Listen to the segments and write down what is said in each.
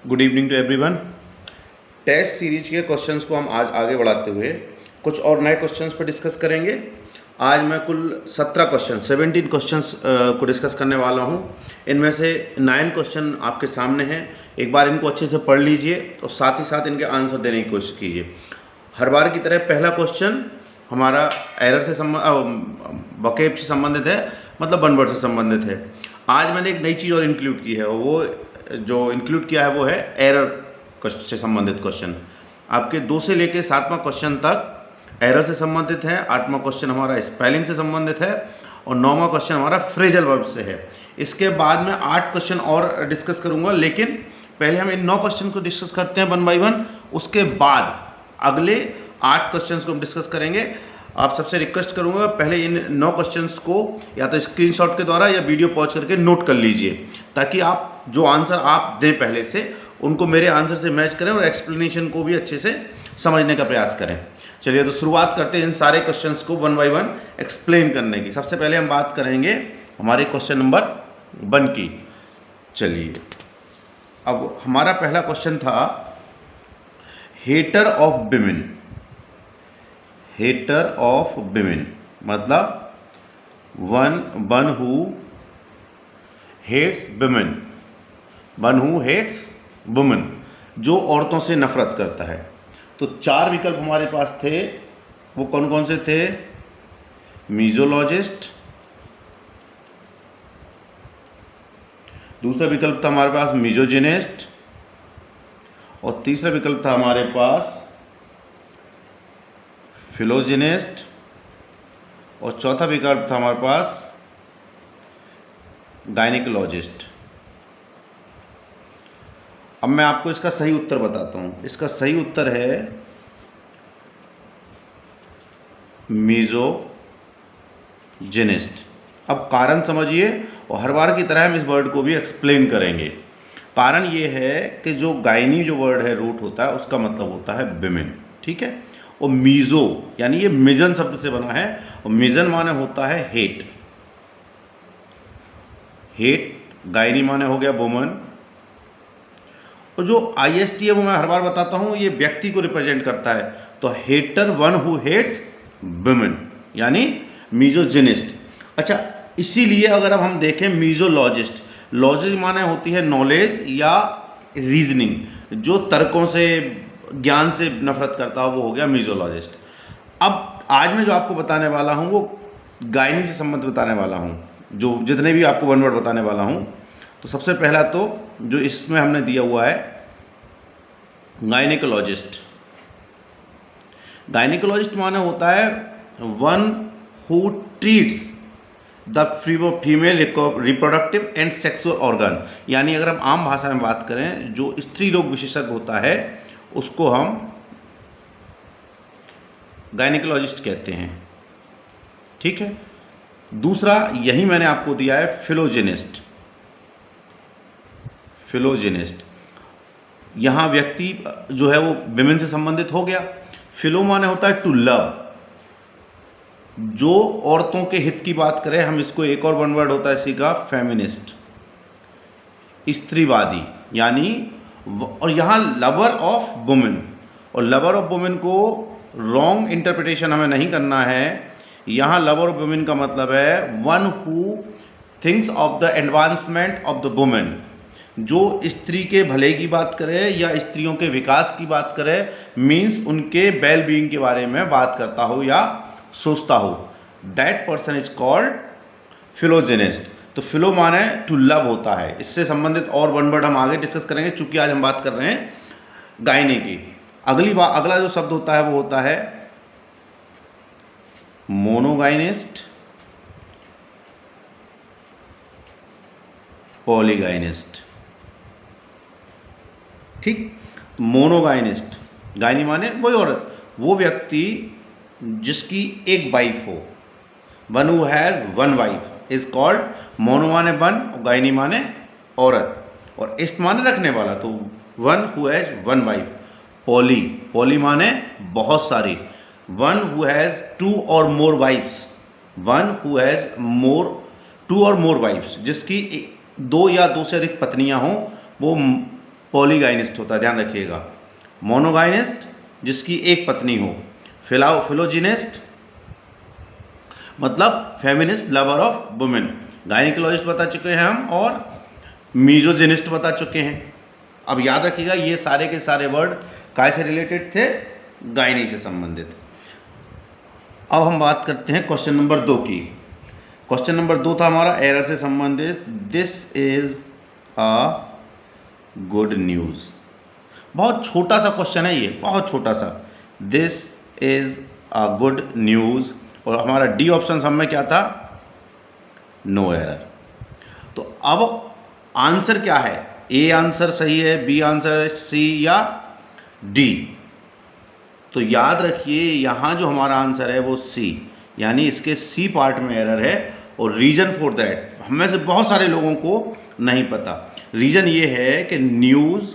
Good evening to everyone. Test series के questions को हम आज आगे बढ़ाते हुए कुछ और नए क्वेश्चंस पर डिस्कस करेंगे। आज मैं कुल 17 क्वेश्चंस को डिस्कस करने वाला हूं। इनमें से 9 क्वेश्चन आपके सामने हैं। एक बार इनको अच्छे से पढ़ लीजिए और साथ ही साथ इनके आंसर देने की कोशिश कीजिए। हर बार की तरह पहला क्वेश्चन हमारा एरर से वोकैब से संबंधित है, मतलब वन वर्ड से संबंधित है। आज मैंने एक नई चीज़ और इंक्लूड की है, और वो जो इंक्लूड किया है वो है एरर से संबंधित क्वेश्चन। आपके 2 से लेकर 7वां क्वेश्चन तक एरर से संबंधित है। 8वां क्वेश्चन हमारा स्पेलिंग से संबंधित है और 9वां क्वेश्चन हमारा फ्रेजल वर्ब से है। इसके बाद मैं 8 क्वेश्चन और डिस्कस करूंगा, लेकिन पहले हम इन 9 क्वेश्चन को डिस्कस करते हैं वन बाई वन। उसके बाद अगले 8 क्वेश्चन को हम डिस्कस करेंगे। आप सबसे रिक्वेस्ट करूंगा पहले इन 9 क्वेश्चंस को या तो स्क्रीनशॉट के द्वारा या वीडियो पॉज करके नोट कर लीजिए, ताकि आप जो आंसर आप दें पहले से उनको मेरे आंसर से मैच करें और एक्सप्लेनेशन को भी अच्छे से समझने का प्रयास करें। चलिए तो शुरुआत करते हैं इन सारे क्वेश्चंस को वन बाय वन एक्सप्लेन करने की। सबसे पहले हम बात करेंगे हमारे क्वेश्चन नंबर 1 की। चलिए, अब हमारा पहला क्वेश्चन था hater of women. Hater of women मतलब one who hates women, one who hates women, जो औरतों से नफरत करता है। तो 4 विकल्प हमारे पास थे। वो कौन कौन से थे? मीजोलॉजिस्ट, दूसरा विकल्प था हमारे पास मिजोजिनिस्ट, और तीसरा विकल्प था हमारे पास फिलोजिनिस्ट, और चौथा विकल्प था हमारे पास गायनिकोलॉजिस्ट। अब मैं आपको इसका सही उत्तर बताता हूं। इसका सही उत्तर है मिजोजिनिस्ट। अब कारण समझिए, और हर बार की तरह हम इस वर्ड को भी एक्सप्लेन करेंगे। कारण ये है कि जो गायनी जो वर्ड है रूट होता है, उसका मतलब होता है विमेन, ठीक है। और मीजो यानी ये मिजन शब्द से बना है, और मिजन माने होता है हेट। हेट गायनी माने हो गया वुमन। और जो IST है वो मैं हर बार बताता हूं, ये व्यक्ति को रिप्रेजेंट करता है। तो hater one who hates women यानी मीजोजिनिस्ट। अच्छा, इसीलिए अगर अब हम देखें मीजोलॉजिस्ट, लॉजिस्ट माने होती है नॉलेज या रीजनिंग, जो तर्कों से ज्ञान से नफरत करता हो, वो हो गया मीजोलॉजिस्ट। अब आज मैं जो आपको बताने वाला हूं वो गायनी से संबंध बताने वाला हूं, जो जितने भी आपको वन वर्ड बताने वाला हूं। तो सबसे पहला तो जो इसमें हमने दिया हुआ है गायनिकोलॉजिस्ट। गायनिकोलॉजिस्ट माने होता है one who treats the female reproductive and sexual organ, यानी अगर हम आम भाषा में बात करें, जो स्त्री रोग विशेषज्ञ होता है उसको हम गायनिकोलॉजिस्ट कहते हैं, ठीक है। दूसरा यही मैंने आपको दिया है फिलोजिनिस्ट। फिलोजिनिस्ट यहाँ व्यक्ति जो है वो विमेन से संबंधित हो गया। फिलो माने होता है टू लव, जो औरतों के हित की बात करें। हम इसको एक और वन वर्ड होता है इसी का फेमिनिस्ट, स्त्रीवादी यानी। और यहाँ लवर ऑफ वुमेन, और लवर ऑफ वुमेन को रॉन्ग इंटरप्रिटेशन हमें नहीं करना है। यहाँ लवर ऑफ वुमेन का मतलब है one who thinks of the advancement of the women, जो स्त्री के भले की बात करे या स्त्रियों के विकास की बात करे, मीन्स उनके वेल बीइंग के बारे में बात करता हो या सोचता हो, दैट पर्सन इज कॉल्ड फिलोजिनिस्ट। तो फिलो माने टू लव होता है। इससे संबंधित और वन वर्ड हम आगे डिस्कस करेंगे, चूंकि आज हम बात कर रहे हैं गायनी की। अगला जो शब्द होता है वो होता है मोनोगाइनिस्ट, पॉलीगाइनिस्ट, ठीक। मोनोगाइनिस्ट, गायनी माने वही औरत, वो व्यक्ति जिसकी एक वाइफ हो, one who has one wife is called. Mono माने वन और गायनी माने औरत, और इस्ट माने रखने वाला, तो one who has one wife. Poly माने बहुत सारी, वन हु हैज 2 और मोर वाइफ्स, वन हु हैज 2 और मोर वाइफ्स, जिसकी 2 या 2 से अधिक पत्नियां हों, वो पॉलीगाइनिस्ट होता है, ध्यान रखिएगा। मोनोगाइनिस्ट जिसकी एक पत्नी हो। फिलोजिनिस्ट मतलब feminist lover of women. Gynaecologist बता चुके हैं हम, और मीजोजिनिस्ट बता चुके हैं। अब याद रखिएगा ये सारे के सारे वर्ड काय से रिलेटेड थे, गायनी से संबंधित। अब हम बात करते हैं क्वेश्चन नंबर 2 की। क्वेश्चन नंबर 2 था हमारा एरर से संबंधित। This is a good news. बहुत छोटा सा क्वेश्चन है ये, बहुत छोटा सा। This is a good news, और हमारा डी ऑप्शन सब में क्या था, नो एरर। तो अब आंसर क्या है, ए आंसर सही है, बी आंसर सी या डी? तो याद रखिए यहाँ जो हमारा आंसर है वो सी, यानी इसके सी पार्ट में एरर है। और रीजन फॉर दैट हम में से बहुत सारे लोगों को नहीं पता। रीजन ये है कि न्यूज़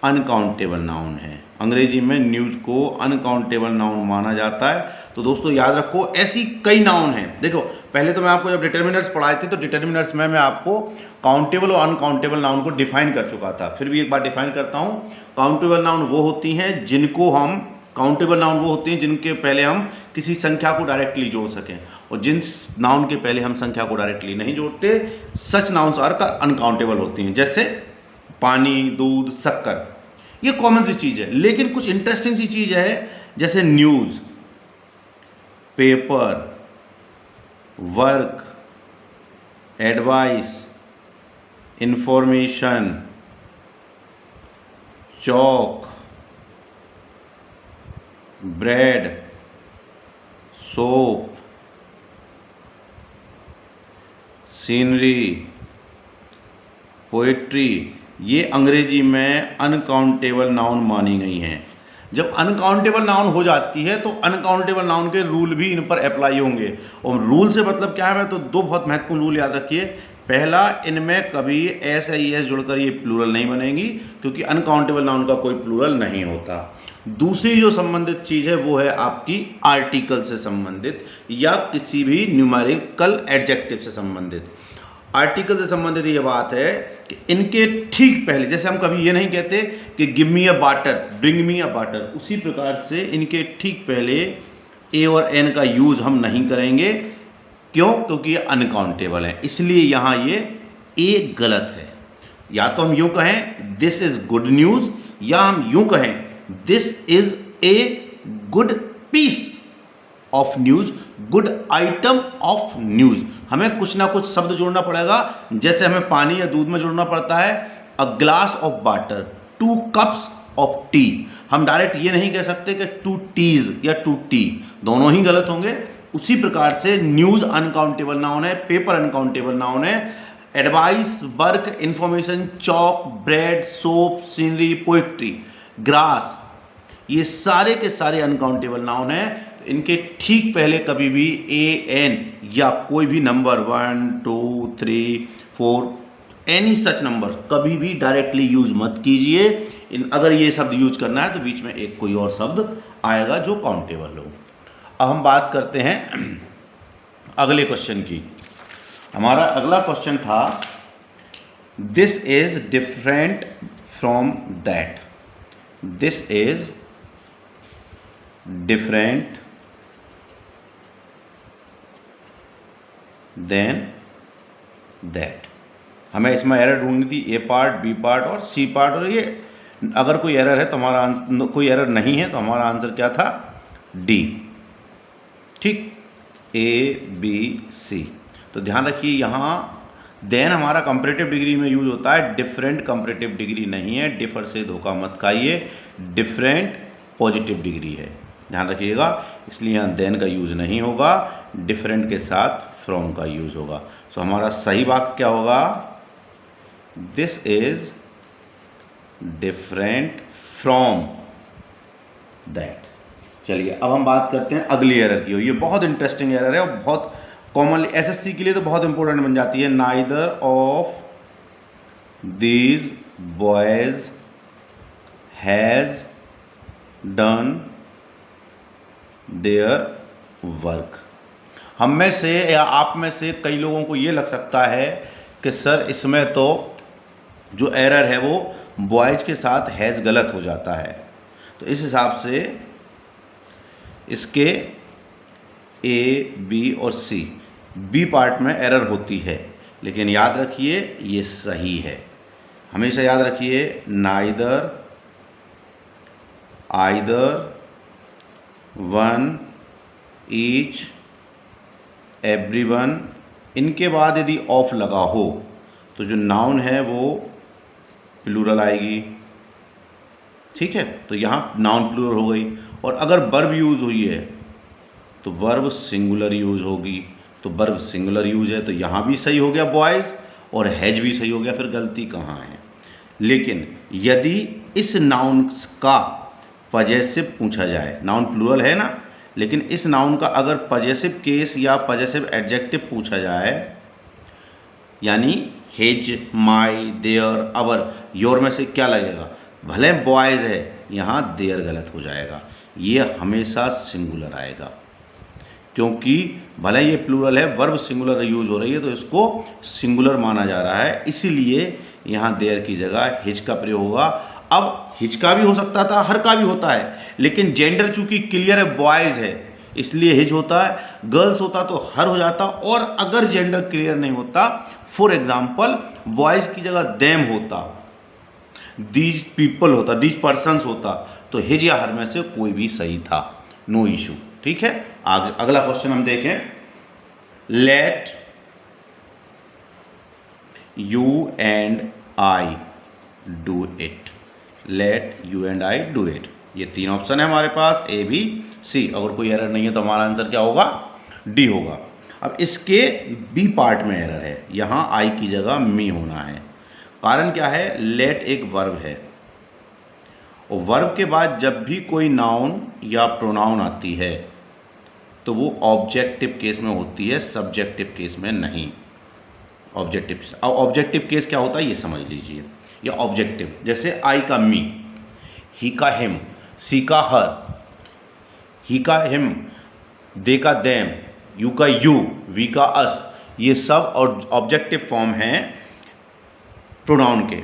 अनकाउंटेबल नाउन है। अंग्रेजी में न्यूज़ को अनकाउंटेबल नाउन माना जाता है। तो दोस्तों याद रखो, ऐसी कई नाउन हैं। देखो पहले तो मैं आपको जब डिटर्मिनर्स पढ़ाए थे तो डिटर्मिनर्स में मैं आपको काउंटेबल और अनकाउंटेबल नाउन को डिफाइन कर चुका था। फिर भी एक बार डिफाइन करता हूँ। काउंटेबल नाउन वो होती हैं जिनको हम काउंटेबल नाउन वो होती हैं जिनके पहले हम किसी संख्या को डायरेक्टली जोड़ सकें, और जिन नाउन के पहले हम संख्या को डायरेक्टली नहीं जोड़ते, सच नाउन्स आर अनकाउंटेबल होती हैं। जैसे पानी, दूध, शक्कर, ये कॉमन सी चीज़ है। लेकिन कुछ इंटरेस्टिंग सी चीज़ है, जैसे news, paper, work, advice, information, chalk, bread, soap, scenery, poetry, ये अंग्रेजी में अनकाउंटेबल नाउन मानी गई हैं। जब अनकाउंटेबल नाउन हो जाती है तो अनकाउंटेबल नाउन के रूल भी इन पर अप्लाई होंगे। और रूल से मतलब क्या है, तो दो बहुत महत्वपूर्ण रूल याद रखिए। पहला, इनमें कभी एस या एस जुड़कर ये प्लूरल नहीं बनेगी, क्योंकि अनकाउंटेबल नाउन का कोई प्लूरल नहीं होता। दूसरी जो संबंधित चीज़ है वो है आपकी आर्टिकल से संबंधित या किसी भी न्यूमेरिकल एडजेक्टिव से संबंधित। आर्टिकल से संबंधित ये बात है कि इनके ठीक पहले, जैसे हम कभी ये नहीं कहते कि गिव मी अ वाटर, ब्रिंग मी अ वाटर, उसी प्रकार से इनके ठीक पहले ए और एन का यूज़ हम नहीं करेंगे। क्यों? क्योंकि ये अनकाउंटेबल है, इसलिए यहाँ ये ए गलत है। या तो हम यूँ कहें दिस इज गुड न्यूज़, या हम यूँ कहें this is a good piece of news, good item of news. हमें कुछ ना कुछ शब्द जोड़ना पड़ेगा, जैसे हमें पानी या दूध में जोड़ना पड़ता है a glass of water, 2 cups of T. हम डायरेक्ट ये नहीं कह सकते कि 2 टीज या 2 टी, दोनों ही गलत होंगे। उसी प्रकार से न्यूज़ अनकाउंटेबल नाउन है, पेपर अनकाउंटेबल नाउन है, advice, work, information, chalk, bread, soap, scenery, poetry, grass, ये सारे के सारे अनकाउंटेबल नाउन है। इनके ठीक पहले कभी भी ए एन या कोई भी नंबर 1 2 3 4 एनी सच नंबर कभी भी डायरेक्टली यूज मत कीजिए। अगर ये शब्द यूज करना है तो बीच में एक कोई और शब्द आएगा जो काउंटेबल हो। अब हम बात करते हैं अगले क्वेश्चन की। हमारा अगला क्वेश्चन था this is different from that. This is different than that. हमें इसमें एरर ढूंढनी थी, ए पार्ट, बी पार्ट और सी पार्ट। और ये अगर कोई एरर है तो हमारा आंसर, कोई एरर नहीं है तो हमारा आंसर क्या था, डी। ठीक, ए बी सी। तो ध्यान रखिए यहाँ देन हमारा कंपैरेटिव डिग्री में यूज होता है, डिफरेंट कंपैरेटिव डिग्री नहीं है। डिफर से धोखा मत खाइए, डिफरेंट पॉजिटिव डिग्री है, ध्यान रखिएगा। इसलिए यहाँ देन का यूज नहीं होगा, डिफरेंट के साथ फ्रॉम का यूज होगा। सो हमारा सही वाक्य क्या होगा, this is different from that. चलिए अब हम बात करते हैं अगली एरर की। ये बहुत इंटरेस्टिंग एरर है और बहुत कॉमनली एसएससी के लिए तो बहुत इंपॉर्टेंट बन जाती है। Neither of these boys has done their work. हम में से या आप में से कई लोगों को ये लग सकता है कि सर इसमें तो जो एरर है वो बॉयज़ के साथ हैज़ गलत हो जाता है। तो इस हिसाब से इसके ए, बी और सी, बी पार्ट में एरर होती है, लेकिन याद रखिए ये सही है। हमेशा याद रखिए neither, either, one, each, everyone, इनके बाद यदि ऑफ लगा हो तो जो नाउन है वो प्लूरल आएगी। ठीक है, तो यहाँ नाउन प्लूरल हो गई। और अगर वर्ब यूज़ हुई है तो वर्ब सिंगुलर यूज़ होगी। तो वर्ब सिंगुलर यूज़ है तो यहाँ भी सही हो गया बॉयज़, और हैज भी सही हो गया। फिर गलती कहाँ है? लेकिन यदि इस नाउन का पजेसिव पूछा जाए, नाउन प्लूरल है ना, लेकिन इस नाउन का अगर पजेसिव केस या पजेसिव एडजेक्टिव पूछा जाए, यानी his, my, their, our, your में से क्या लगेगा? भले बॉयज़ है, यहाँ देयर गलत हो जाएगा। ये हमेशा सिंगुलर आएगा, क्योंकि भले ये प्लूरल है, वर्ब सिंगुलर यूज हो रही है तो इसको सिंगुलर माना जा रहा है, इसीलिए यहाँ देयर की जगह हिज का प्रयोग होगा। अब हिज का भी हो सकता था, हर का भी होता है, लेकिन जेंडर चूंकि क्लियर है, बॉयज़ है, इसलिए हिज होता है। गर्ल्स होता तो हर हो जाता। और अगर जेंडर क्लियर नहीं होता, फॉर एग्जाम्पल बॉयज़ की जगह देम होता, दीज पीपल होता, दीज पर्सन्स होता, तो हिज या हर में से कोई भी सही था, नो इशू। ठीक है, आगे अगला क्वेश्चन हम देखें। Let you and I do it. Let you and I do it, ये तीन ऑप्शन है हमारे पास, ए, बी, सी। अगर कोई एरर नहीं है तो हमारा आंसर क्या होगा? डी होगा। अब इसके बी पार्ट में एरर है, यहाँ आई की जगह मी होना है। कारण क्या है? लेट एक वर्ब है, और वर्ब के बाद जब भी कोई नाउन या प्रोनाउन आती है तो वो ऑब्जेक्टिव केस में होती है, सब्जेक्टिव केस में नहीं। ऑब्जेक्टिव, अब ऑब्जेक्टिव केस क्या होता है ये समझ लीजिए। या ऑब्जेक्टिव, जैसे आई का मी, ही का हिम, सी का हर, ही का हिम, दे का देम, यू का यू, वी का अस, ये सब ऑब्जेक्टिव फॉर्म हैं प्रोनाउन के।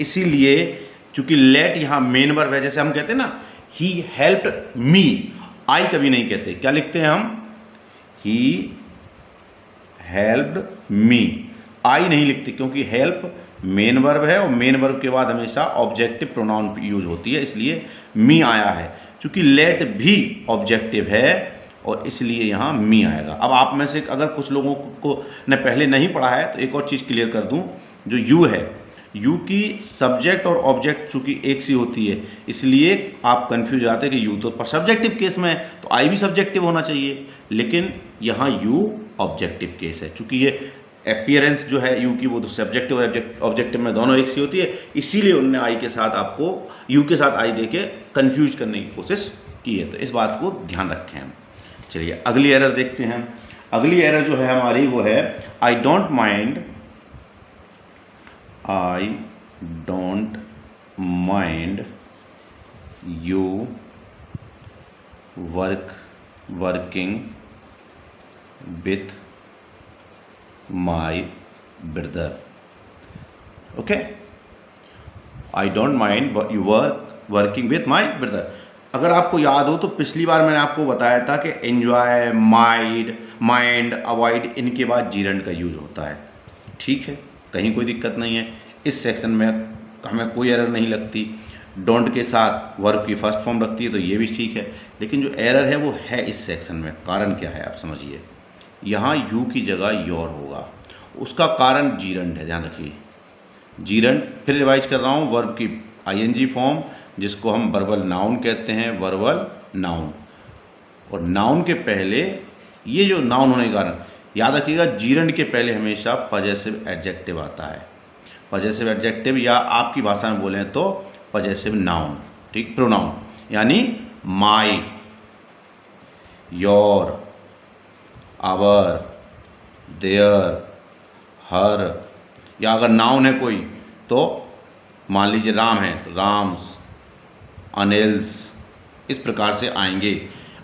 इसीलिए चूंकि लेट यहाँ मेन वर्ब है, जैसे हम कहते हैं ना ही हेल्प्ड मी, आई कभी नहीं कहते, क्या लिखते हैं हम? ही हेल्प्ड मी, आई नहीं लिखते, क्योंकि हेल्प मेन वर्ब है और मेन वर्ब के बाद हमेशा ऑब्जेक्टिव प्रोनाउन यूज होती है, इसलिए मी आया है। चूंकि लेट भी ऑब्जेक्टिव है और इसलिए यहाँ मी आएगा। अब आप में से अगर कुछ लोगों को ने पहले नहीं पढ़ा है तो एक और चीज़ क्लियर कर दूँ, जो यू है, यू की सब्जेक्ट और ऑब्जेक्ट चूंकि एक सी होती है, इसलिए आप कंफ्यूज आते हैं कि यू तो सब्जेक्टिव केस में है तो आई भी सब्जेक्टिव होना चाहिए, लेकिन यहाँ यू ऑब्जेक्टिव केस है। चूंकि ये अपीयरेंस जो है यू की वो तो सब्जेक्टिव और ऑब्जेक्टिव में दोनों एक सी होती है, इसीलिए उन्होंने आई के साथ आपको यू के साथ आई देके कंफ्यूज करने की कोशिश की है। तो इस बात को ध्यान रखें हम। चलिए अगली एरर देखते हैं। अगली एरर जो है हमारी वो है I don't mind, I don't mind you working with my brother. Okay? I don't mind you working with my brother. अगर आपको याद हो तो पिछली बार मैंने आपको बताया था कि एंजॉय, माइंड, अवॉइड, इनके बाद जीरेंड का यूज होता है। ठीक है, कहीं कोई दिक्कत नहीं है। इस सेक्शन में हमें कोई एरर नहीं लगती। डोंट के साथ वर्ब की फर्स्ट फॉर्म लगती है तो ये भी ठीक है, लेकिन जो एरर है वो है इस सेक्शन में। कारण क्या है आप समझिए। यहाँ यू की जगह योर होगा, उसका कारण जीरंड है, ध्यान रखिए। जीरंड, फिर रिवाइज कर रहा हूँ, वर्ब की आईएनजी फॉर्म जिसको हम वर्बल नाउन कहते हैं, वर्बल नाउन। और नाउन के पहले ये जो नाउन होने के कारण याद रखिएगा, जीरंड के पहले हमेशा पजेसिव एडजेक्टिव आता है। पजेसिव एडजेक्टिव या आपकी भाषा में बोलें तो पजेसिव नाउन, ठीक, प्रोनाउन, यानी माई, योर, आवर, देयर, हर, या अगर नाउन है कोई तो मान लीजिए राम है तो राम्स, अनिल्स, इस प्रकार से आएंगे।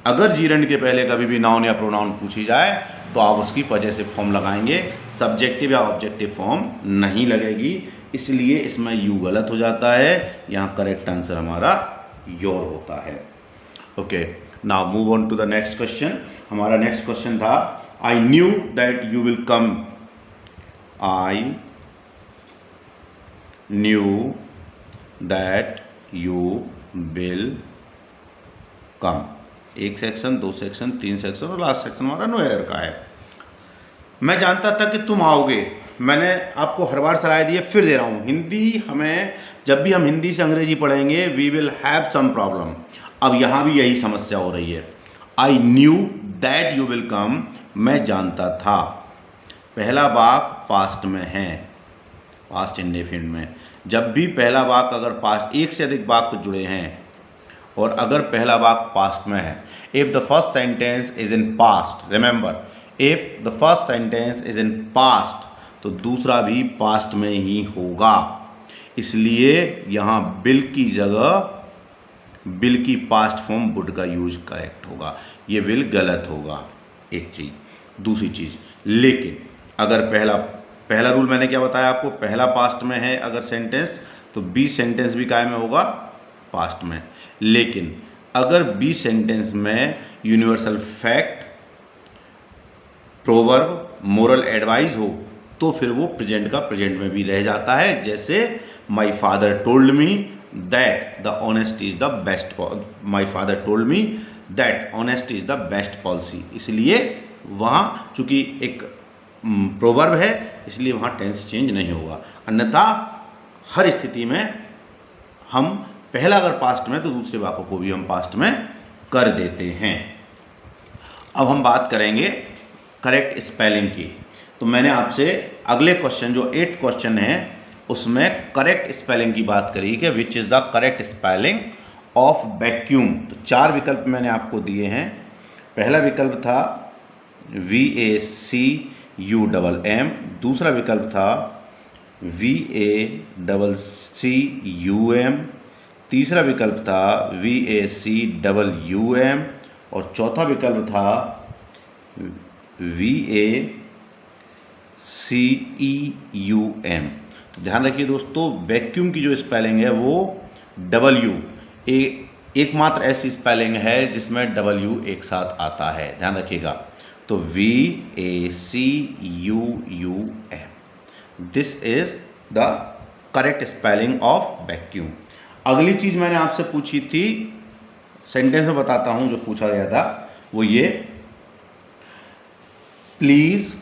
अगर जीरंड के पहले कभी भी नाउन या प्रोनाउन पूछी जाए तो आप उसकी पजेसिव फॉर्म लगाएंगे, सब्जेक्टिव या ऑब्जेक्टिव फॉर्म नहीं लगेगी। इसलिए इसमें यू गलत हो जाता है, यहाँ करेक्ट आंसर हमारा योर होता है। Okay, now move on to the next question. हमारा नेक्स्ट क्वेश्चन था I knew that you will come. I knew that you will come. एक सेक्शन, दो सेक्शन, तीन सेक्शन और लास्ट सेक्शन हमारा नो एरर का है। मैं जानता था कि तुम आओगे। मैंने आपको हर बार सलाह दी है, फिर दे रहा हूँ। हिंदी हमें, जब भी हम हिंदी से अंग्रेजी पढ़ेंगे, we will have some problem. अब यहाँ भी यही समस्या हो रही है। I knew that you will come, मैं जानता था। पहला वाक्य पास्ट में है, पास्ट इंडेफिनिट में। जब भी पहला वाक्य अगर पास्ट, एक से अधिक वाक्य जुड़े हैं और अगर पहला वाक्य पास्ट में है, if the first sentence is in past, remember if the first sentence is in past, तो दूसरा भी पास्ट में ही होगा। इसलिए यहाँ बिल की जगह बिल की पास्ट फॉर्म वुड का यूज करेक्ट होगा, ये विल गलत होगा। एक चीज़। दूसरी चीज़, लेकिन अगर पहला रूल मैंने क्या बताया आपको, पहला पास्ट में है अगर सेंटेंस, तो बी सेंटेंस भी काय में होगा, पास्ट में। लेकिन अगर बी सेंटेंस में universal fact, proverb, moral advice हो, तो फिर वो प्रेजेंट का प्रेजेंट में भी रह जाता है। जैसे my father told me that the honesty is the best, my father told me that honesty is the best policy. इसलिए वहाँ चूंकि एक प्रोवर्ब है, इसलिए वहाँ टेंस चेंज नहीं होगा। अन्यथा हर स्थिति में हम पहला अगर पास्ट में, तो दूसरे वाक्यों को भी हम पास्ट में कर देते हैं। अब हम बात करेंगे करेक्ट स्पेलिंग की। तो मैंने आपसे अगले क्वेश्चन, जो 8th क्वेश्चन है, उसमें करेक्ट स्पेलिंग की बात करी कि which is the correct spelling of vacuum. तो 4 विकल्प मैंने आपको दिए हैं। पहला विकल्प था VACUMM, दूसरा विकल्प था VACCUM, तीसरा विकल्प था VACWM और चौथा विकल्प था VACEUM। तो ध्यान रखिए दोस्तों, वैक्यूम की जो स्पेलिंग है वो W, एकमात्र ऐसी स्पेलिंग है जिसमें W एक साथ आता है, ध्यान रखिएगा। तो VACUUM, this is the correct spelling of vacuum. अगली चीज़ मैंने आपसे पूछी थी, सेंटेंस में बताता हूँ जो पूछा गया था, वो ये, please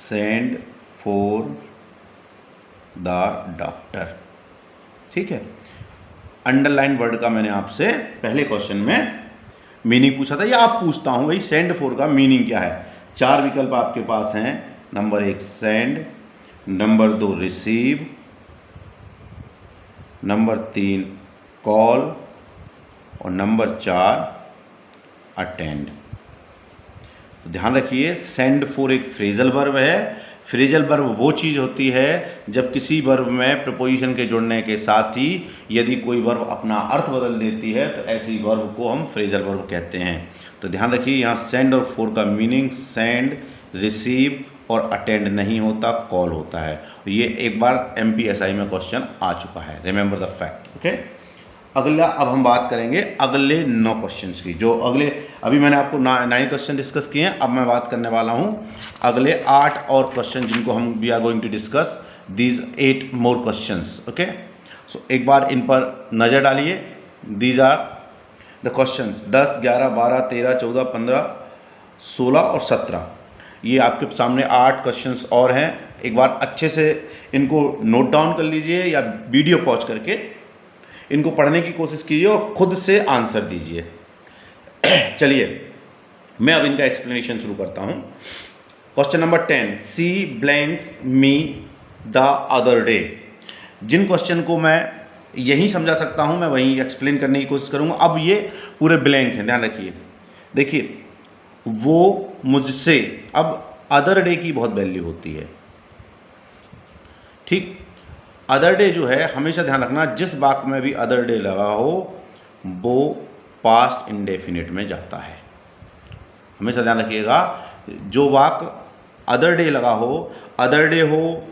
send for the doctor. ठीक है, अंडरलाइन वर्ड का मैंने आपसे पहले क्वेश्चन में मीनिंग पूछा था, या आप पूछता हूं भाई सेंड फॉर का मीनिंग क्या है। 4 विकल्प आपके पास हैं। Number 1 send, number 2 receive, number 3 call और नंबर 4 अटेंड। तो ध्यान रखिए, सेंड फॉर एक फ्रेजल वर्ब है। फ्रेजल वर्ब वो चीज़ होती है जब किसी वर्ब में प्रपोजिशन के जुड़ने के साथ ही यदि कोई वर्ब अपना अर्थ बदल देती है, तो ऐसी वर्ब को हम फ्रेजल वर्ब कहते हैं। तो ध्यान रखिए, यहाँ सेंड और फॉर का मीनिंग सेंड, रिसीव और अटेंड नहीं होता, कॉल होता है। ये एक बार MPSI में क्वेश्चन आ चुका है, रिमेंबर द फैक्ट। ओके, अगला अब हम बात करेंगे अगले 9 क्वेश्चंस की। जो अगले, अभी मैंने आपको 9 क्वेश्चन डिस्कस किए हैं, अब मैं बात करने वाला हूं अगले 8 और क्वेश्चन, जिनको हम we are going to discuss these 8 more questions. Okay, so एक बार इन पर नज़र डालिए। दीज आर द क्वेश्चंस 10, 11, 12, 13, 14, 15, 16 और 17। ये आपके सामने 8 क्वेश्चंस और हैं। एक बार अच्छे से इनको नोट डाउन कर लीजिए या वीडियो पॉज करके इनको पढ़ने की कोशिश कीजिए और खुद से आंसर दीजिए। चलिए मैं अब इनका एक्सप्लेनेशन शुरू करता हूँ। Question number 10, she blanks me the other day. जिन क्वेश्चन को मैं यहीं समझा सकता हूँ, मैं वहीं एक्सप्लेन करने की कोशिश करूँगा। अब ये पूरे ब्लैंक हैं, ध्यान रखिए। देखिए, वो मुझसे, अब अदर डे की बहुत वैल्यू होती है, ठीक। अदर डे जो है, हमेशा ध्यान रखना, जिस वाक्य में भी अदर डे लगा हो वो पास्ट इंडेफिनिट में जाता है। हमेशा ध्यान रखिएगा, जो वाक अदर डे लगा हो, अदर डे हो,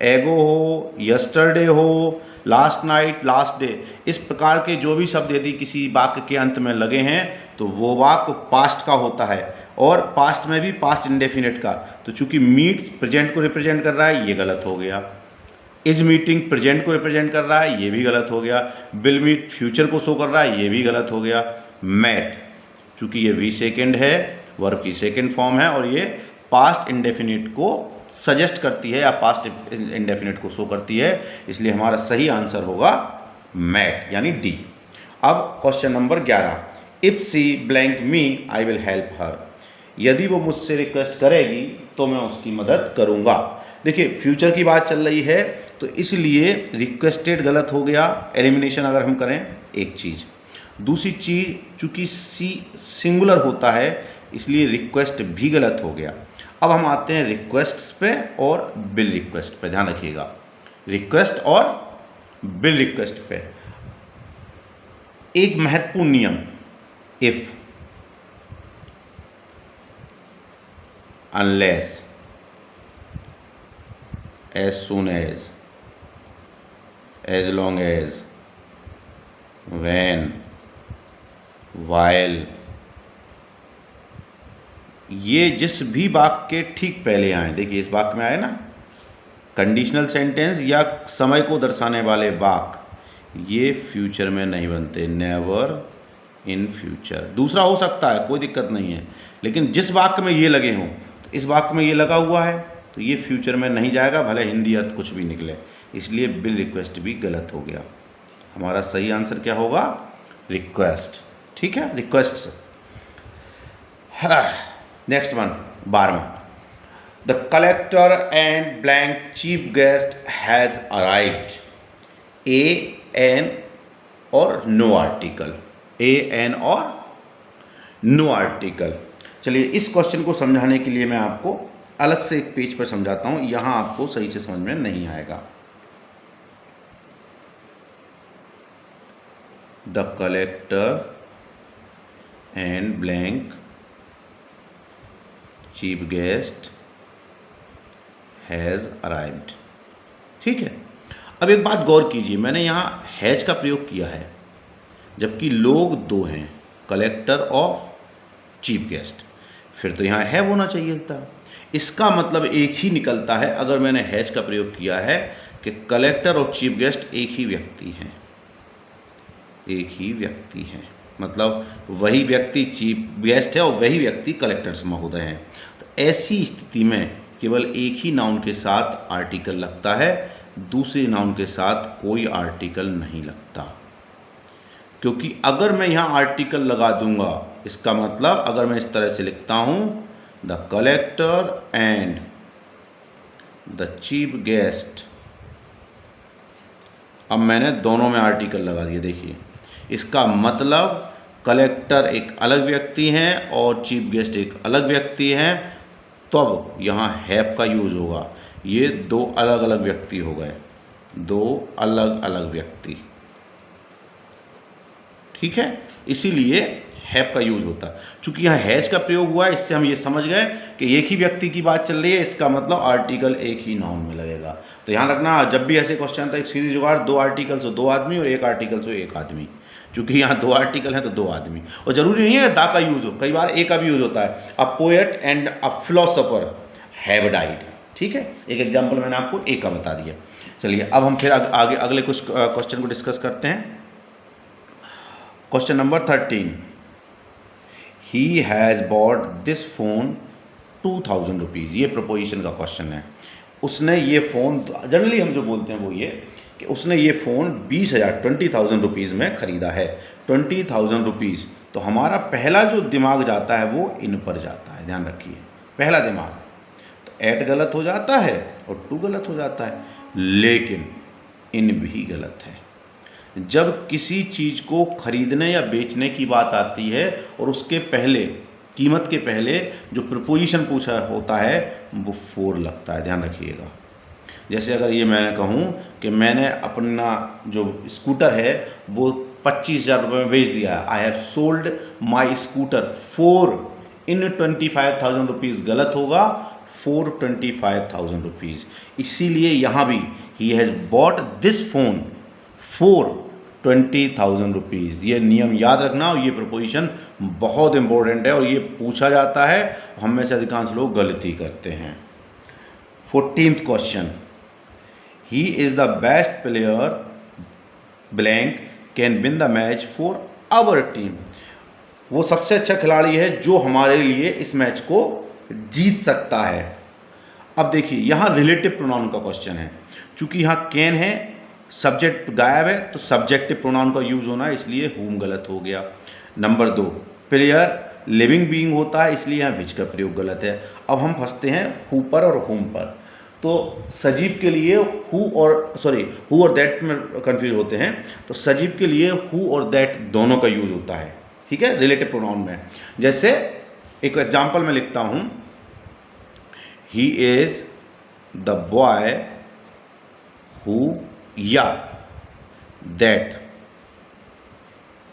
एगो हो, यस्टरडे हो, लास्ट नाइट, लास्ट डे, इस प्रकार के जो भी शब्द यदि किसी वाक्य के अंत में लगे हैं तो वो वाक्य पास्ट का होता है, और पास्ट में भी पास्ट इंडेफिनिट का। तो चूंकि मीट्स प्रेजेंट को रिप्रेजेंट कर रहा है, ये गलत हो गया। इज मीटिंग प्रेजेंट को रिप्रेजेंट कर रहा है, ये भी गलत हो गया। विल मीट फ्यूचर को शो कर रहा है, ये भी गलत हो गया। मेट, चूंकि ये वी सेकेंड है, वर्ब की सेकेंड फॉर्म है, और ये पास्ट इंडेफिनिट को सजेस्ट करती है या पास्ट इंडेफिनिट को शो करती है, इसलिए हमारा सही आंसर होगा मैट यानी डी। अब question number 11, if she blank me I will help her, यदि वो मुझसे रिक्वेस्ट करेगी तो मैं उसकी मदद करूंगा। देखिए फ्यूचर की बात चल रही है तो इसलिए रिक्वेस्टेड गलत हो गया, एलिमिनेशन अगर हम करें एक चीज़। दूसरी चीज़, चूंकि सी सिंगुलर होता है इसलिए रिक्वेस्ट भी गलत हो गया। अब हम आते हैं रिक्वेस्ट्स पे और बिल रिक्वेस्ट पे, ध्यान रखिएगा, रिक्वेस्ट और बिल रिक्वेस्ट पे एक महत्वपूर्ण नियम, if, unless, as soon as long as, when, while, ये जिस भी वाक्य के ठीक पहले आए, देखिए इस वाक्य में आए ना कंडीशनल सेंटेंस या समय को दर्शाने वाले वाक्य, ये फ्यूचर में नहीं बनते, नेवर इन फ्यूचर। दूसरा हो सकता है, कोई दिक्कत नहीं है, लेकिन जिस वाक्य में ये लगे हों, तो इस वाक्य में ये लगा हुआ है तो ये फ्यूचर में नहीं जाएगा, भले हिंदी अर्थ कुछ भी निकले, इसलिए बिल रिक्वेस्ट भी गलत हो गया। हमारा सही आंसर क्या होगा? रिक्वेस्ट। ठीक है, रिक्वेस्ट। नेक्स्ट वन, 12वां, the collector and blank chief guest has arrived, a an और नो आर्टिकल, ए एन और नो आर्टिकल। चलिए इस क्वेश्चन को समझाने के लिए मैं आपको अलग से एक पेज पर समझाता हूं, यहां आपको सही से समझ में नहीं आएगा। The collector and blank chief guest has arrived. ठीक है, अब एक बात गौर कीजिए, मैंने यहां हैज का प्रयोग किया है जबकि लोग दो हैं, कलेक्टर और चीफ गेस्ट, फिर तो यहां हैव होना चाहिए था। इसका मतलब एक ही निकलता है अगर मैंने हैज का प्रयोग किया है कि कलेक्टर और चीफ गेस्ट एक ही व्यक्ति हैं, एक ही व्यक्ति हैं, मतलब वही व्यक्ति चीफ गेस्ट है और वही व्यक्ति कलेक्टर महोदय हैं। तो ऐसी स्थिति में केवल एक ही नाउन के साथ आर्टिकल लगता है, दूसरे नाउन के साथ कोई आर्टिकल नहीं लगता। क्योंकि अगर मैं यहाँ आर्टिकल लगा दूंगा, इसका मतलब अगर मैं इस तरह से लिखता हूँ the collector and the chief guest, अब मैंने दोनों में आर्टिकल लगा दिया, देखिए इसका मतलब कलेक्टर एक अलग व्यक्ति हैं और चीफ गेस्ट एक अलग व्यक्ति हैं, तब यहाँ हैव का यूज होगा। ये दो अलग अलग व्यक्ति हो गए, दो अलग अलग व्यक्ति। ठीक है, इसीलिए हैव का यूज होता है। चूंकि यहाँ हैज का प्रयोग हुआ है, इससे हम ये समझ गए कि एक ही व्यक्ति की बात चल रही है, इसका मतलब आर्टिकल एक ही नाउन में लगेगा। तो ध्यान रखना, जब भी ऐसे क्वेश्चन आता है, एक सीधी जुगाड़, दो आर्टिकल्स हो दो आदमी और एक आर्टिकल्स हो एक आदमी। चूंकि यहाँ दो आर्टिकल हैं तो दो आदमी, और जरूरी नहीं है दा का यूज हो, कई बार ए का भी यूज होता है। A poet and a philosopher have died. ठीक है, एक एग्जाम्पल मैंने आपको ए का बता दिया। चलिए अब हम फिर आगे अगले कुछ क्वेश्चन को डिस्कस करते हैं। Question number 13, he has bought this phone 2000 rupees. ये प्रपोजिशन का क्वेश्चन है। उसने ये फ़ोन, जनरली हम जो बोलते हैं वो ये कि उसने ये फ़ोन 20,000 रुपीज़ में ख़रीदा है। 20,000 रुपीज़, तो हमारा पहला जो दिमाग जाता है वो इन पर जाता है, ध्यान रखिए, पहला दिमाग। तो एट गलत हो जाता है और टू गलत हो जाता है, लेकिन इन भी गलत है। जब किसी चीज़ को खरीदने या बेचने की बात आती है और उसके पहले, कीमत के पहले जो प्रपोजिशन पूछा होता है वो फोर लगता है, ध्यान रखिएगा। जैसे अगर ये मैं कहूँ कि मैंने अपना जो स्कूटर है वो 25,000 रुपये में बेच दिया, I have sold my scooter for in 25,000 rupees गलत होगा, फॉर 25,000 रुपीज़। इसीलिए यहाँ भी he has bought this phone for 20,000 rupees. ये नियम याद रखना, और ये प्रपोजिशन बहुत इंपॉर्टेंट है और ये पूछा जाता है, हम में से अधिकांश लोग गलती करते हैं। 14th question, he is the best player blank can win the match for our team. वो सबसे अच्छा खिलाड़ी है जो हमारे लिए इस मैच को जीत सकता है। अब देखिए यहाँ रिलेटिव प्रोनाउन का क्वेश्चन है, चूंकि यहाँ कैन है, सब्जेक्ट गायब है, तो सब्जेक्टिव प्रोनाउन का यूज होना है, इसलिए हुम गलत हो गया। नंबर 2, प्लेयर लिविंग बीइंग होता है, इसलिए यहाँ विच का प्रयोग गलत है। अब हम फंसते हैं हु पर और हुम पर। तो सजीव के लिए हु और दैट में कंफ्यूज होते हैं, तो सजीव के लिए हु और दैट दोनों का यूज होता है, ठीक है, रिलेटिव प्रोनाउन में। जैसे एक एग्जांपल में लिखता हूं, he is the boy who या दैट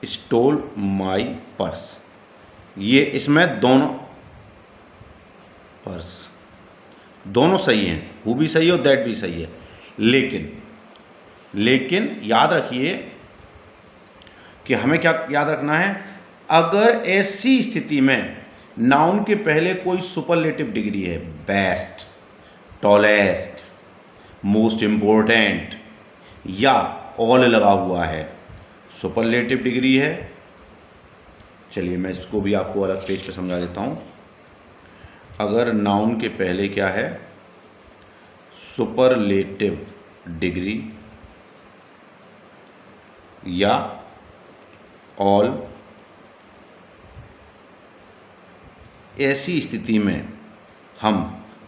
स्टोल माई पर्स। ये इसमें दोनों पर्स दोनों सही हैं, हु भी सही है और दैट भी सही है, लेकिन याद रखिए कि हमें क्या याद रखना है, अगर ऐसी स्थिति में नाउन के पहले कोई सुपरलेटिव डिग्री है, बेस्ट, टॉलेस्ट, मोस्ट इम्पोर्टेंट या ऑल लगा हुआ है, सुपरलेटिव डिग्री है। चलिए मैं इसको भी आपको अलग पेज पे समझा देता हूँ। अगर नाउन के पहले क्या है, सुपरलेटिव डिग्री या ऑल, ऐसी स्थिति में हम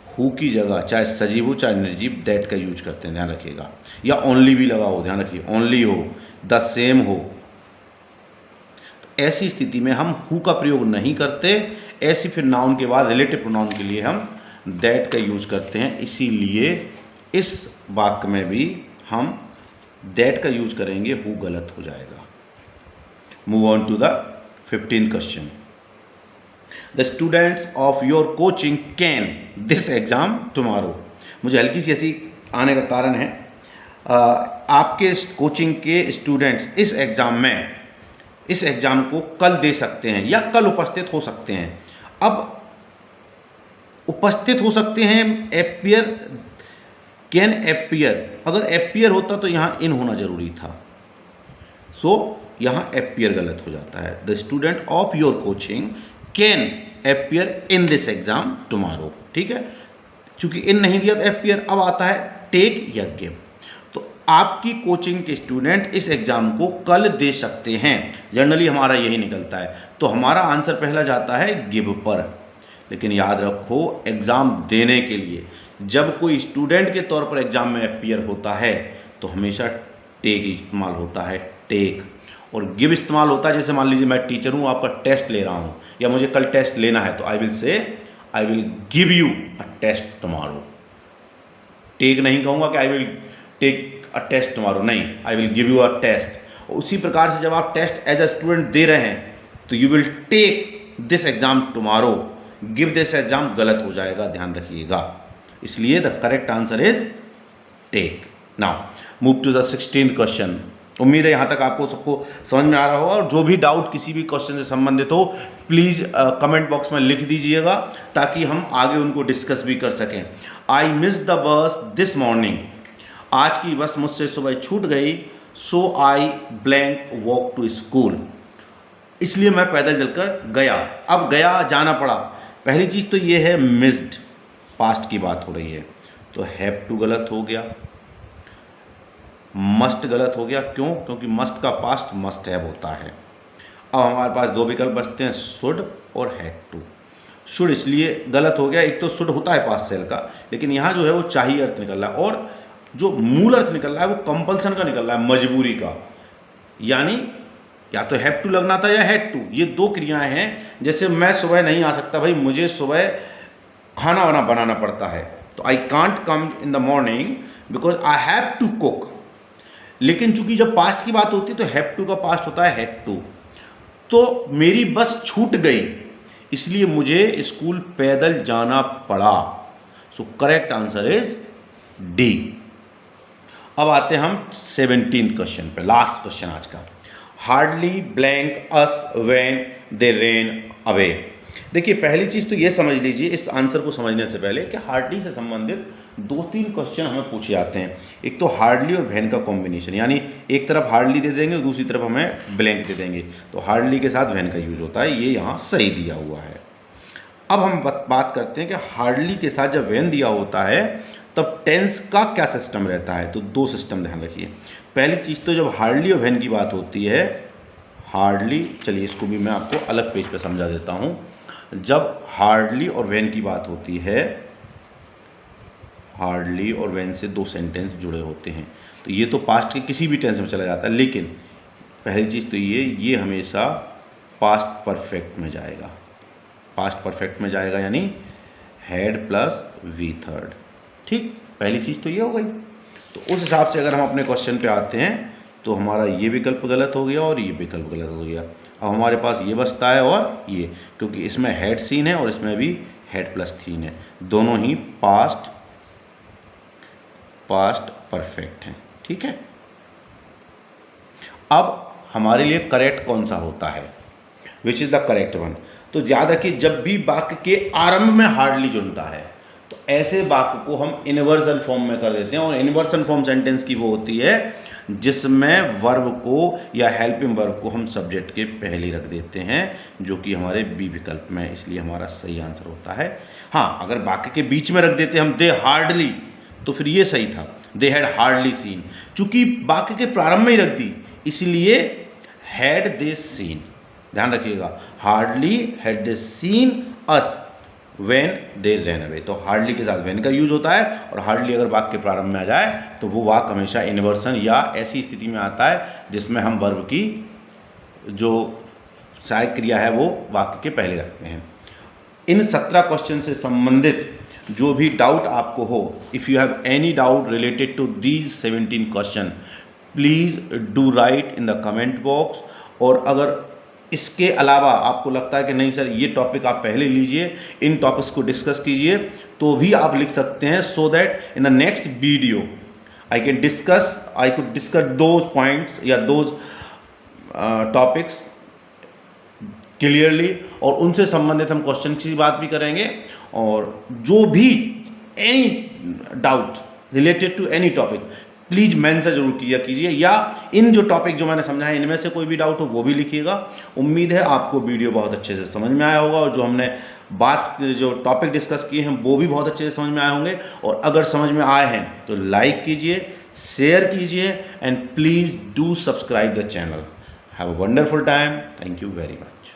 हु की जगह चाहे सजीव हो चाहे निर्जीव दैट का यूज करते हैं, ध्यान रखिएगा। या ओनली भी लगा हो, ध्यान रखिए, ओनली हो, द सेम हो, तो ऐसी स्थिति में हम हु का प्रयोग नहीं करते। ऐसी फिर नाउन के बाद रिलेटिव प्रोनाउन के लिए हम दैट का यूज करते हैं, इसीलिए इस वाक्य में भी हम दैट का यूज करेंगे, हु गलत हो जाएगा। Move on to the 15th question, the students of your coaching can this exam tomorrow. मुझे हल्की सी ऐसी आने का कारण है, आपके कोचिंग के स्टूडेंट्स इस एग्ज़ाम को कल दे सकते हैं या कल उपस्थित हो सकते हैं। अब उपस्थित हो सकते हैं, एपियर, कैन एपियर, अगर एपियर होता तो यहाँ इन होना जरूरी था, सो यहाँ एपियर गलत हो जाता है। The student of your coaching can appear in this exam tomorrow, ठीक है, चूंकि इन नहीं दिया तो एपियर, अब आता है टेक या गिव। तो आपकी कोचिंग के स्टूडेंट इस एग्जाम को कल दे सकते हैं, जनरली हमारा यही निकलता है, तो हमारा आंसर पहला जाता है गिव पर। लेकिन याद रखो, एग्जाम देने के लिए जब कोई स्टूडेंट के तौर पर एग्जाम में अपीयर होता है तो हमेशा टेक इस्तेमाल होता है, टेक, और गिव इस्तेमाल होता है। जैसे मान लीजिए मैं टीचर हूँ, आपका टेस्ट ले रहा हूँ या मुझे कल टेस्ट लेना है, तो I will give you a test tomorrow. Take नहीं कहूँगा कि I will take a test tomorrow, नहीं, I will give you a test. उसी प्रकार से जब आप टेस्ट एज अ स्टूडेंट दे रहे हैं तो you will take this exam tomorrow, give this exam गलत हो जाएगा, ध्यान रखिएगा। इसलिए the correct answer is take. Now move to the 16th question. उम्मीद है यहाँ तक आपको सबको समझ में आ रहा होगा, और जो भी डाउट किसी भी क्वेश्चन से संबंधित हो प्लीज़ कमेंट बॉक्स में लिख दीजिएगा ताकि हम आगे उनको डिस्कस भी कर सकें। I miss the bus this morning, आज की बस मुझसे सुबह छूट गई, so I blank walk to school, इसलिए मैं पैदल चलकर गया। अब गया, जाना पड़ा, पहली चीज़ तो ये है मिस्ड, पास्ट की बात हो रही है, तो हैव टू गलत हो गया, मस्ट गलत हो गया। क्यों? क्योंकि मस्ट का पास्ट मस्ट हैव होता है। अब हमारे पास दो विकल्प बचते हैं, शुड और हैड टू। शुड इसलिए गलत हो गया, एक तो शुड होता है पास्ट सेल का, लेकिन यहाँ जो है वो चाहिए अर्थ निकल रहा है, और जो मूल अर्थ निकल रहा है वो कंपल्सन का निकल रहा है, मजबूरी का। यानी या तो हैव टू लगना था या हैड टू, ये दो क्रियाएं हैं। जैसे मैं सुबह नहीं आ सकता, भाई मुझे सुबह खाना वाना बनाना पड़ता है, तो I can't come in the morning because I have to cook. लेकिन चूंकि जब पास्ट की बात होती है तो हैव टू का पास्ट होता है हैड टू। तो मेरी बस छूट गई, इसलिए मुझे स्कूल पैदल जाना पड़ा। So correct answer is D. अब आते हैं हम 17th क्वेश्चन पे, लास्ट क्वेश्चन आज का। Hardly blank us when they rain away. देखिए पहली चीज तो ये समझ लीजिए इस आंसर को समझने से पहले कि हार्डली से संबंधित 2-3 क्वेश्चन हमें पूछे जाते हैं। एक तो हार्डली और व्हेन का कॉम्बिनेशन, यानी एक तरफ हार्डली दे देंगे और दूसरी तरफ हमें ब्लैंक दे देंगे, तो हार्डली के साथ व्हेन का यूज होता है, ये यहाँ सही दिया हुआ है। अब हम बात करते हैं कि हार्डली के साथ जब व्हेन दिया होता है तब टेंस का क्या सिस्टम रहता है। तो 2 सिस्टम ध्यान रखिए। पहली चीज़ तो जब हार्डली और व्हेन की बात होती है, हार्डली, चलिए इसको भी मैं आपको अलग पेज पे समझा देता हूँ। जब हार्डली और व्हेन की बात होती है, हार्डली और व्हेन से 2 सेंटेंस जुड़े होते हैं, तो ये तो पास्ट के किसी भी टेंस में चला जाता है, लेकिन पहली चीज़ तो ये हमेशा पास्ट परफेक्ट में जाएगा। पास्ट परफेक्ट में जाएगा यानी हैड प्लस वी थर्ड। ठीक, पहली चीज़ तो ये हो गई। तो उस हिसाब से अगर हम अपने क्वेश्चन पे आते हैं तो हमारा ये विकल्प गलत हो गया और ये विकल्प गलत हो गया। अब हमारे पास ये बचता है और ये, क्योंकि इसमें हेड सीन है और इसमें भी हेड प्लस थीन है, दोनों ही पास्ट परफेक्ट हैं। ठीक है, अब हमारे लिए करेक्ट कौन सा होता है, which is the correct one. तो याद रखिए जब भी वाक्य के आरंभ में हार्डली जुड़ता है तो ऐसे वाक्य को हम इन्वर्सन फॉर्म में कर देते हैं, और इन्वर्सन फॉर्म सेंटेंस की वो होती है जिसमें वर्ब को या हेल्पिंग वर्ब को हम सब्जेक्ट के पहले रख देते हैं, जो कि हमारे बी विकल्प में, इसलिए हमारा सही आंसर होता है। हाँ, अगर वाक्य के बीच में रख देते हम दे हार्डली, तो फिर ये सही था, दे हैड हार्डली सीन। चूंकि वाक्य के प्रारंभ में ही रख दी इसलिए हैड दे सीन। ध्यान रखिएगा, hardly had they seen us when they ran away. तो हार्डली के साथ व्हेन का यूज होता है, और हार्डली अगर वाक्य के प्रारंभ में आ जाए तो वो वाक्य हमेशा इन्वर्सन या ऐसी स्थिति में आता है जिसमें हम वर्ब की जो सहायक क्रिया है वो वाक्य के पहले रखते हैं। इन 17 क्वेश्चन से संबंधित जो भी डाउट आपको हो, if you have any doubt related to these 17 question, please do write in the comment box. और अगर इसके अलावा आपको लगता है कि नहीं सर ये टॉपिक आप पहले लीजिए, इन टॉपिक्स को डिस्कस कीजिए, तो भी आप लिख सकते हैं, so that in the next video I could discuss those points या दोज टॉपिक्स क्लियरली, और उनसे संबंधित हम क्वेश्चन की बात भी करेंगे। और जो भी any doubt related to any topic please mention जरूर किया कीजिए, या इन जो टॉपिक जो मैंने समझाया इनमें से कोई भी डाउट हो वो भी लिखिएगा। उम्मीद है आपको वीडियो बहुत अच्छे से समझ में आया होगा, और जो हमने जो टॉपिक डिस्कस किए हैं वो भी बहुत अच्छे से समझ में आए होंगे। और अगर समझ में आए हैं तो लाइक कीजिए, शेयर कीजिए, and please do subscribe the channel. Have a wonderful time. Thank you very much.